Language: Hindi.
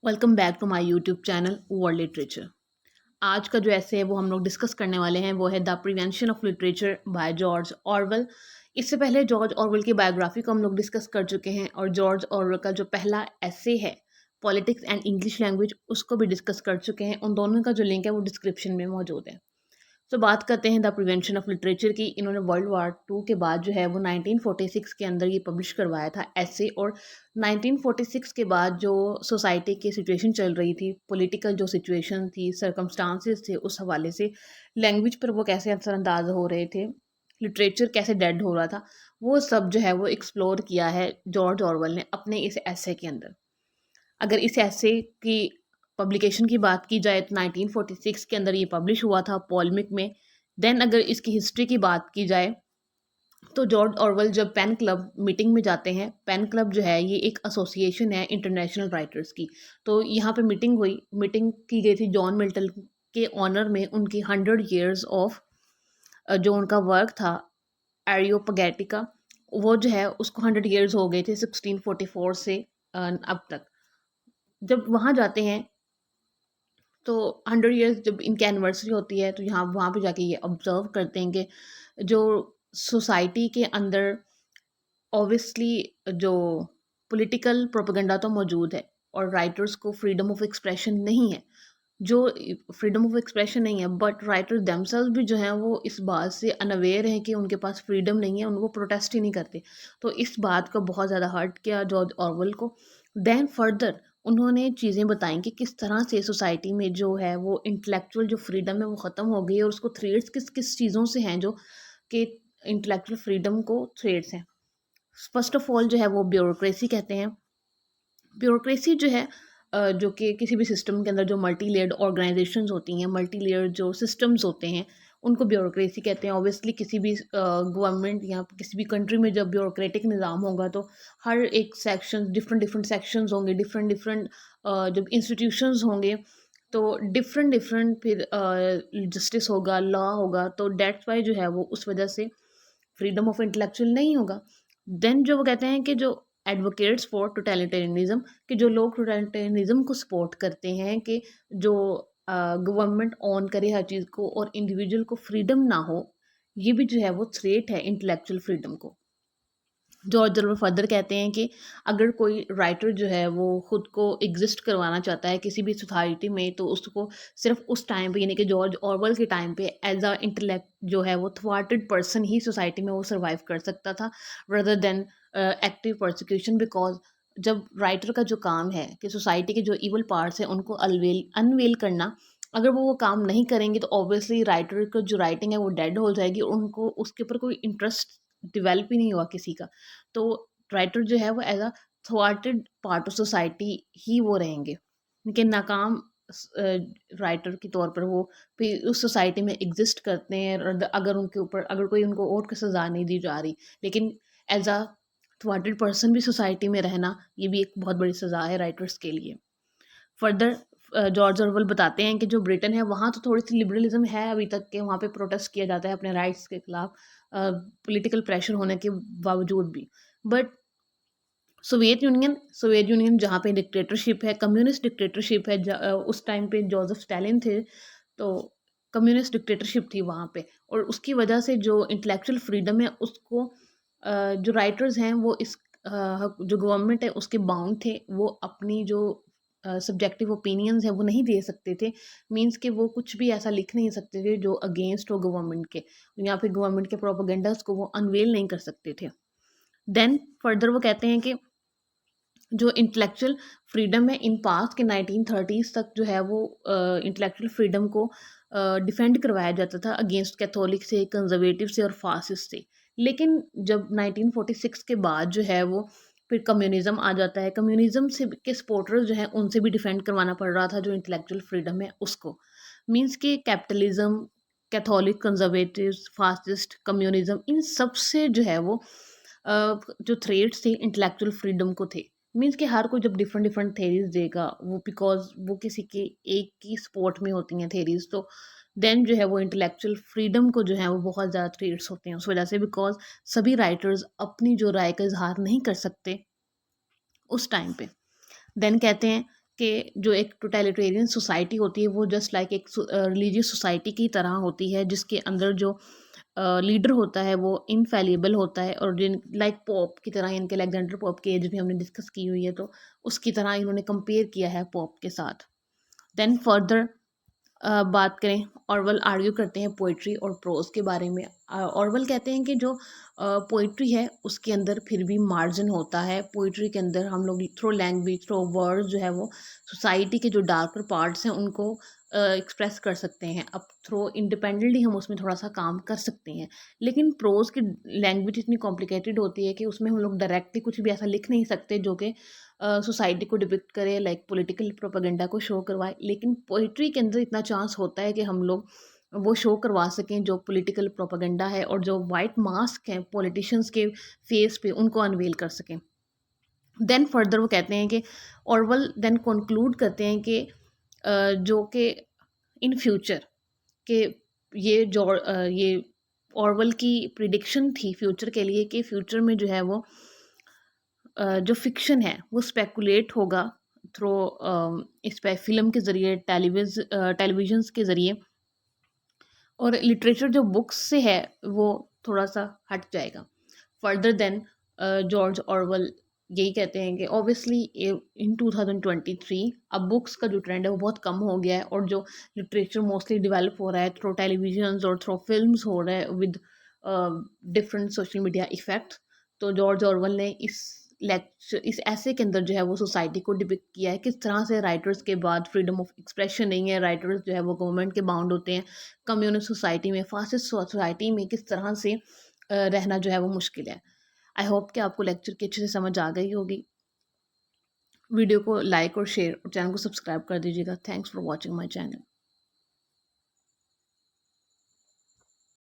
Welcome back to my YouTube channel world literature. आज का जो ऐसे है वो हम लोग डिस्कस करने वाले हैं वो है the prevention of literature by George Orwell. इससे पहले जॉर्ज ऑरवेल की बायोग्राफी को हम लोग डिस्कस कर चुके हैं और जॉर्ज ऑरवेल का जो पहला ऐसे है पॉलिटिक्स एंड इंग्लिश लैंग्वेज उसको भी डिस्कस कर चुके हैं। उन दोनों का जो लिंक है वो डिस्क्रिप्शन में मौजूद है। तो बात करते हैं द प्रिवेंशन ऑफ लिटरेचर की। इन्होंने वर्ल्ड वार 2 के बाद जो है वो 1946 के अंदर ये पब्लिश करवाया था ऐसे। और 1946 के बाद जो सोसाइटी की सिचुएशन चल रही थी, पॉलिटिकल जो सिचुएशन थी, सर्कमस्टांसेस थे, उस हवाले से लैंग्वेज पर वो कैसे असरअंदाज हो रहे थे, लिटरेचर कैसे डेड हो रहा था, वो सब जो है वो एक्सप्लोर किया है जॉर्ज ऑरवेल ने अपने इस ऐसे के अंदर। अगर इस ऐसे की पब्लिकेशन की बात की जाए तो 1946 के अंदर ये पब्लिश हुआ था पॉलमिक में। देन अगर इसकी हिस्ट्री की बात की जाए तो जॉर्ज ऑरवेल जब पेन क्लब मीटिंग में जाते हैं, पेन क्लब जो है ये एक एसोसिएशन है इंटरनेशनल राइटर्स की। तो यहाँ पे मीटिंग की गई थी जॉन मिल्टन के ऑनर में। उनकी 100 years ऑफ जो उनका वर्क था एरियोपगैटिका, वो जो है उसको 100 years हो गए थे 1644 से अब तक। जब वहाँ जाते हैं तो 100 years जब इनकी एनिवर्सरी होती है तो यहाँ वहाँ पे जाके ये ऑब्जर्व करते हैं कि जो सोसाइटी के अंदर ऑब्वियसली जो पॉलिटिकल प्रोपेगेंडा तो मौजूद है और राइटर्स को फ्रीडम ऑफ एक्सप्रेशन नहीं है। जो फ्रीडम ऑफ एक्सप्रेशन नहीं है, बट राइटर्स देमसेल्व्स भी जो हैं वो इस बात से अनअवेयर हैं कि उनके पास फ्रीडम नहीं है, उनको प्रोटेस्ट ही नहीं करते। तो इस बात का बहुत ज़्यादा हर्ट किया जॉर्ज ऑरवेल को। देन फर्दर उन्होंने चीज़ें बताई कि किस तरह से सोसाइटी में जो है वो इंटेलेक्चुअल जो फ्रीडम है वो ख़त्म हो गई है और उसको थ्रेड्स किस किस चीज़ों से हैं जो कि इंटेलेक्चुअल फ्रीडम को थ्रेड्स हैं। फर्स्ट ऑफ ऑल जो है वो ब्यूरोक्रेसी कहते हैं। ब्यूरोक्रेसी जो है जो कि किसी भी सिस्टम के अंदर जो मल्टी लेयर्ड ऑर्गेनाइजेशंस होती हैं, मल्टी लेयर्ड जो सिस्टम्स होते हैं, उनको ब्यूरोक्रेसी कहते हैं। ऑब्वियसली किसी भी गवर्नमेंट या किसी भी कंट्री में जब ब्यूरोक्रेटिक निज़ाम होगा तो हर एक सेक्शन डिफरेंट डिफरेंट सेक्शंस होंगे, डिफरेंट डिफरेंट जब इंस्टीट्यूशंस होंगे तो डिफरेंट डिफरेंट फिर जस्टिस होगा, लॉ होगा। तो डेट्स वाई जो है वो उस वजह से फ्रीडम ऑफ इंटेलेक्चुअल नहीं होगा। देन जो वो कहते हैं कि जो एडवोकेट्स फॉर टोटलिटेरियनिज्म, कि जो लोग टोटलिटेरियनिज्म को सपोर्ट करते हैं कि जो गवर्नमेंट ऑन करे हर चीज़ को और इंडिविजुअल को फ्रीडम ना हो, ये भी जो है वो थ्रेट है इंटेलेक्चुअल फ्रीडम को। जॉर्ज ऑरवेल फर्दर कहते हैं कि अगर कोई राइटर जो है वो खुद को एग्जिस्ट करवाना चाहता है किसी भी सोसाइटी में तो उसको सिर्फ उस टाइम पे, यानी कि जॉर्ज ऑरवेल के टाइम पे, एज अ इंटेलेक्ट जो है वो थवार्टेड पर्सन ही सोसाइटी में वो सर्वाइव कर सकता था rather than active prosecution. Because जब राइटर का जो काम है कि सोसाइटी के जो इवल पार्ट्स हैं उनको अनवेल करना, अगर वो काम नहीं करेंगे तो ऑब्वियसली राइटर का जो राइटिंग है वो डेड हो जाएगी, उनको उसके ऊपर कोई इंटरेस्ट डेवलप ही नहीं हुआ किसी का। तो राइटर जो है वो as a thwarted part of society ही वो रहेंगे, उनके नाकाम राइटर के तौर पर वो फिर उस सोसाइटी में एग्जिस्ट करते हैं। और अगर उनके ऊपर अगर कोई उनको और की सज़ा नहीं दी जा रही, लेकिन एज अ थवार्टेड पर्सन भी सोसाइटी में रहना ये भी एक बहुत बड़ी सज़ा है राइटर्स के लिए। फर्दर जॉर्ज ऑरवेल बताते हैं कि जो ब्रिटेन है वहाँ तो थोड़ी सी लिबरलिज्म है अभी तक के, वहाँ पे प्रोटेस्ट किया जाता है अपने राइट्स के खिलाफ पॉलिटिकल प्रेशर होने के बावजूद भी। बट सोवियत यूनियन जहाँ पे डिक्टेटरशिप है, कम्युनिस्ट डिक्टेटरशिप है, उस टाइम पे जोसेफ स्टालिन थे, तो कम्युनिस्ट डिक्टेटरशिप थी वहाँ पे। और उसकी वजह से जो इंटेलेक्चुअल फ्रीडम है उसको जो राइटर्स हैं वो इस जो गवर्नमेंट है उसके बाउंड थे। वो अपनी जो सब्जेक्टिव ओपिनियंस हैं वो नहीं दे सकते थे। मींस कि वो कुछ भी ऐसा लिख नहीं सकते थे जो अगेंस्ट हो गवर्नमेंट के, या फिर गवर्नमेंट के प्रोपेगेंडास को वो अनवेल नहीं कर सकते थे। देन फर्दर वो कहते हैं कि जो इंटेलेक्चुअल फ्रीडम है इन पास्ट के 1930s तक जो है वो इंटेलेक्चुअल फ्रीडम को डिफेंड करवाया जाता था अगेंस्ट कैथोलिक से, कंजर्वेटिव से और फासिस्ट से। लेकिन जब 1946 के बाद जो है वो फिर कम्युनिज्म आ जाता है। कम्युनिज्म से के सपोर्टर्स जो हैं उनसे भी डिफेंड करवाना पड़ रहा था जो इंटेलेक्चुअल फ्रीडम है उसको। मीन्स कि capitalism, Catholic, conservative, fascist, communism, इन सब से जो है वो जो थ्रेड्स थे इंटेलेक्चुअल फ्रीडम को थे। मीन्स कि हर कोई जब डिफरेंट डिफरेंट थेरीज देगा वो बिकॉज वो किसी के एक की सपोर्ट में होती हैं थेरीज, तो देन जो है वो इंटेलेक्चुअल फ्रीडम को जो है वो बहुत ज़्यादा थ्रेड्स होते हैं उस वजह से। बिकॉज सभी राइटर्स अपनी जो राय का इजहार नहीं कर सकते उस टाइम पे। देन कहते हैं कि जो एक टोटलिटेरियन सोसाइटी होती है वो जस्ट लाइक एक रिलीजियस सोसाइटी की तरह होती है, जिसके अंदर जो लीडर होता है वो इनफैलिएबल होता है, और जिन लाइक पॉप की तरह, इनके अलेक्जेंडर पॉप की एज भी हमने डिस्कस की हुई है, तो उसकी तरह इन्होंने कंपेयर किया है पॉप के साथ। देन फर्दर बात करें, ऑरवेल आर्ग्यू करते हैं पोइट्री और प्रोज के बारे में। ऑरवेल कहते हैं कि जो पोइट्री है उसके अंदर फिर भी मार्जिन होता है। पोइट्री के अंदर हम लोग थ्रो लैंग्वेज, थ्रो वर्ड जो है वो सोसाइटी के जो डार्कर पार्ट्स हैं उनको एक्सप्रेस कर सकते हैं। अब थ्रो इंडिपेंडेंटली हम उसमें थोड़ा सा काम कर सकते हैं, लेकिन प्रोज की लैंग्वेज इतनी कॉम्प्लिकेटेड होती है कि उसमें हम लोग डायरेक्टली कुछ भी ऐसा लिख नहीं सकते जो कि सोसाइटी को डिपिक्ट करे, लाइक पॉलिटिकल प्रोपेगेंडा को शो करवाए। लेकिन पोइट्री के अंदर इतना चांस होता है कि हम लोग वो शो करवा सकें जो पॉलिटिकल प्रोपेगेंडा है, और जो वाइट मास्क हैं पॉलिटिशियंस के फेस पे उनको अनवेल कर सकें। देन फर्दर वो कहते हैं कि ऑरवेल देन कंक्लूड करते हैं कि जो कि इन फ्यूचर के ये ऑरवेल की प्रिडिक्शन थी फ्यूचर के लिए कि फ्यूचर में जो है वो जो फ़िक्शन है वो स्पेकुलेट होगा थ्रू इस पे फ़िल्म के ज़रिए, टेलीविज़न्स के ज़रिए, और लिटरेचर जो बुक्स से है वो थोड़ा-सा हट जाएगा। फर्दर देन जॉर्ज ऑरवेल यही कहते हैं कि ऑब्वियसली इन 2023 अब बुक्स का जो ट्रेंड है वो बहुत कम हो गया है, और जो लिटरेचर मोस्टली डेवलप हो रहा है थ्रू टेलीविजन्स और थ्रू फिल्म्स हो रहा है with different social media effects. तो जॉर्ज ऑरवेल ने इस ऐसे के अंदर जो है वो सोसाइटी को डिपिक्ट किया है, किस तरह से राइटर्स के बाद फ्रीडम ऑफ एक्सप्रेशन नहीं है, राइटर्स जो है वो गवर्नमेंट के बाउंड होते हैं, कम्युनिस्ट सोसाइटी में, फासिस्ट सोसाइटी में किस तरह से रहना जो है वो मुश्किल है। आई होप कि आपको लेक्चर की अच्छे से समझ आ गई होगी। वीडियो को लाइक और शेयर और चैनल को सब्सक्राइब कर दीजिएगा। Thanks for watching my channel.